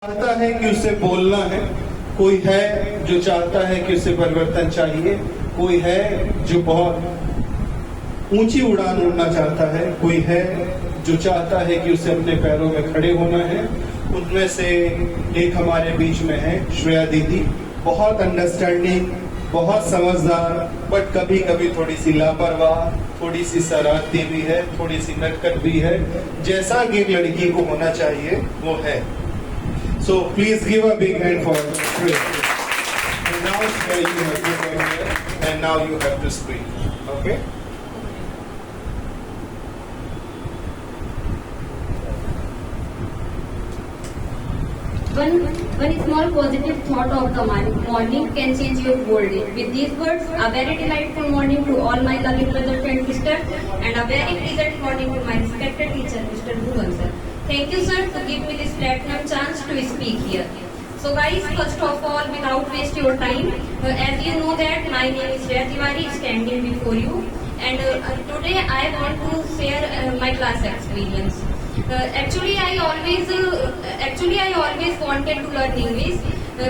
चाहता है कि उसे बोलना है, कोई है जो चाहता है कि उसे परिवर्तन चाहिए, कोई है जो बहुत ऊंची उड़ान उड़ना चाहता है, कोई है जो चाहता है कि उसे अपने पैरों में खड़े होना है। उनमें से एक हमारे बीच में है श्रेया दीदी, बहुत अंडरस्टैंडिंग, बहुत समझदार, बट कभी कभी थोड़ी सी लापरवाह, थोड़ी सी शरारती भी है, थोड़ी सी नटखट भी है। जैसा कि एक लड़की को होना चाहिए वो है। So please give a big hand for Shreya. And now Shreya, you have to come here, and now you have to speak. Okay? One small positive thought of the morning can change your whole day. With these words, a very delightful morning to all my lovely brothers and sisters, and a very pleasant morning to my respected teacher, Mr. Bhuwan Singh. Thank you, sir, to give me this platinum chance to speak here. So guys, first of all, without waste your time, as you know that my name is Rewa standing before you, and today I want to share my class experience. Actually, I always wanted to learn English,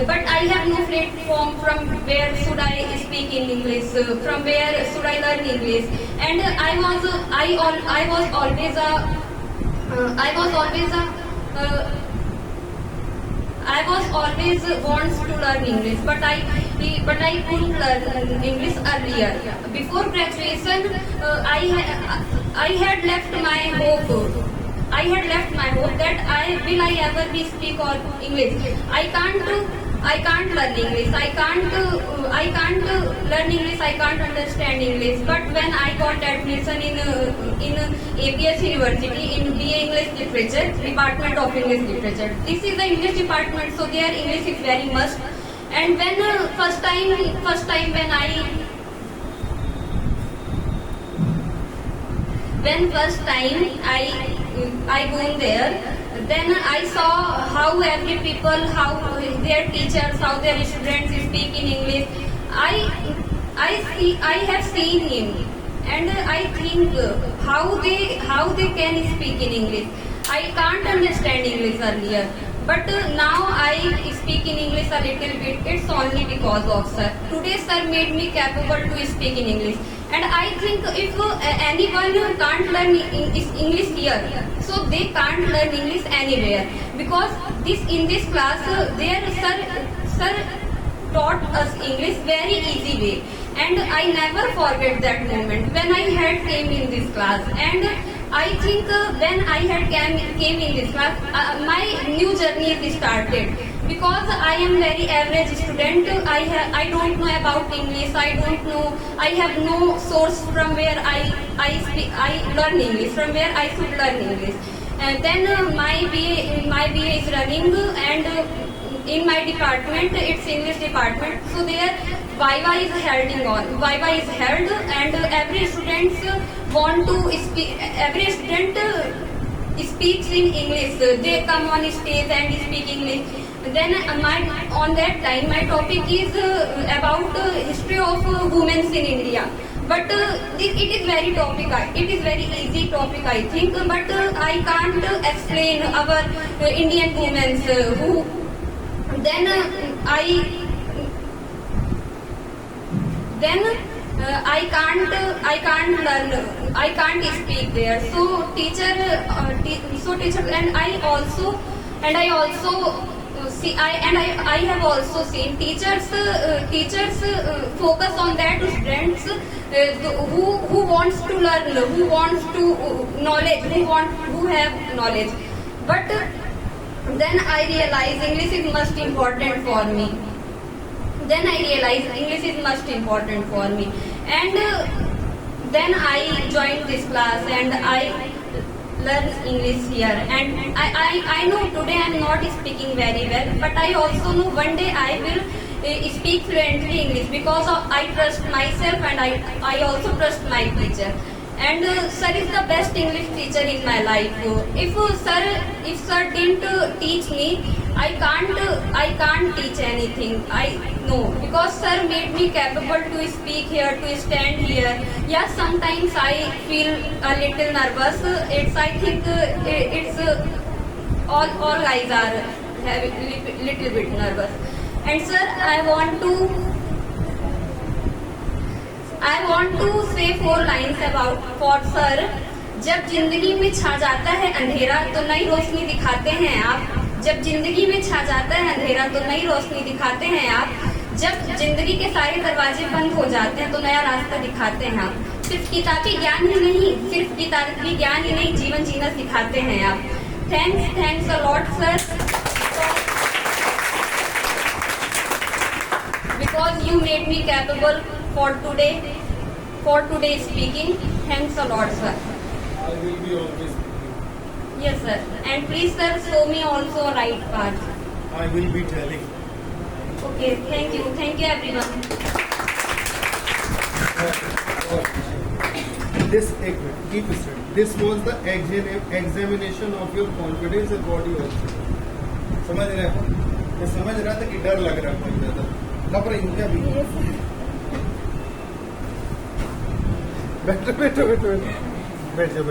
but I have no platform from where should I speak in English, from where should I learn English, and I was always wants to learn English, but I couldn't learn English earlier. Before graduation, I had left my hope. I had left my hope that I ever be speak or English. I can't learn English. I can't learn English. I can't understand English. But when I got admission in APS University in BA English Literature, Department of English Literature. This is the English department, so their English is very must. And when first time I go in there, then I saw how every people, how their teachers, how their students speak in English. I have seen him, and I think how they can speak in English. I can't understand English earlier, but now I speak in English a little bit. It's only because of sir. Today sir made me capable to speak in English, and I think if anyone can't learn English here, so they can't learn English anywhere, because in this class their sir taught us English very easy way, and I never forget that moment when I had came in this class. And I think when I had came in this class, my new journey is started, because I am very average student. I don't know about English. I don't know. I have no source from where I learn English, from where I should learn English. And then my BA is running, and in my department, it's English department. So there, Viva is held, and every student want to speak. Every student speaks in English. They come on stage and speak English. Then on that time, my topic is about history of women in India. But it is very easy topic, I think. But I can't explain our Indian women who. Then I can't learn. I can't speak there. So teacher, and I also see. I have also seen teachers focus on that students who wants to learn, who wants to knowledge, who have knowledge. But then I realized English is most important for me. And then I joined this class, and I learned English here. And I know today I am not speaking very well, but I also know one day I will speak fluently English, because I trust myself, and I also trust my teacher. And sir is the best English teacher in my life. If sir didn't teach me, I can't teach anything. I know, because sir made me capable to speak here, to stand here. Yeah, sometimes I feel a little nervous. I think it's all guys are have a little bit nervous. And sir, I want to say 4 lines about for sir. जब जिंदगी में छा जाता है अंधेरा तो नई रोशनी दिखाते हैं आप. जब जिंदगी में छा जाता है अंधेरा तो नई रोशनी दिखाते हैं आप. जब जिंदगी के सारे दरवाजे बंद हो जाते हैं तो नया रास्ता दिखाते हैं आप. सिर्फ किताबी ज्ञान ही नहीं जीवन जीना सिखाते हैं आप. Thanks a lot sir, because you made me capable for today speaking. Thanks a lot sir. I will be always with you. Yes sir, and please sir show me also right path. I will be telling. Okay, thank you everyone. Keep straight. This was the examination of your confidence and body also. समझ रहे हो? मैं समझ रहा था कि डर लग रहा है बहुत ज्यादा. घबरा इनका भी. बैठो. बैठ जाओ.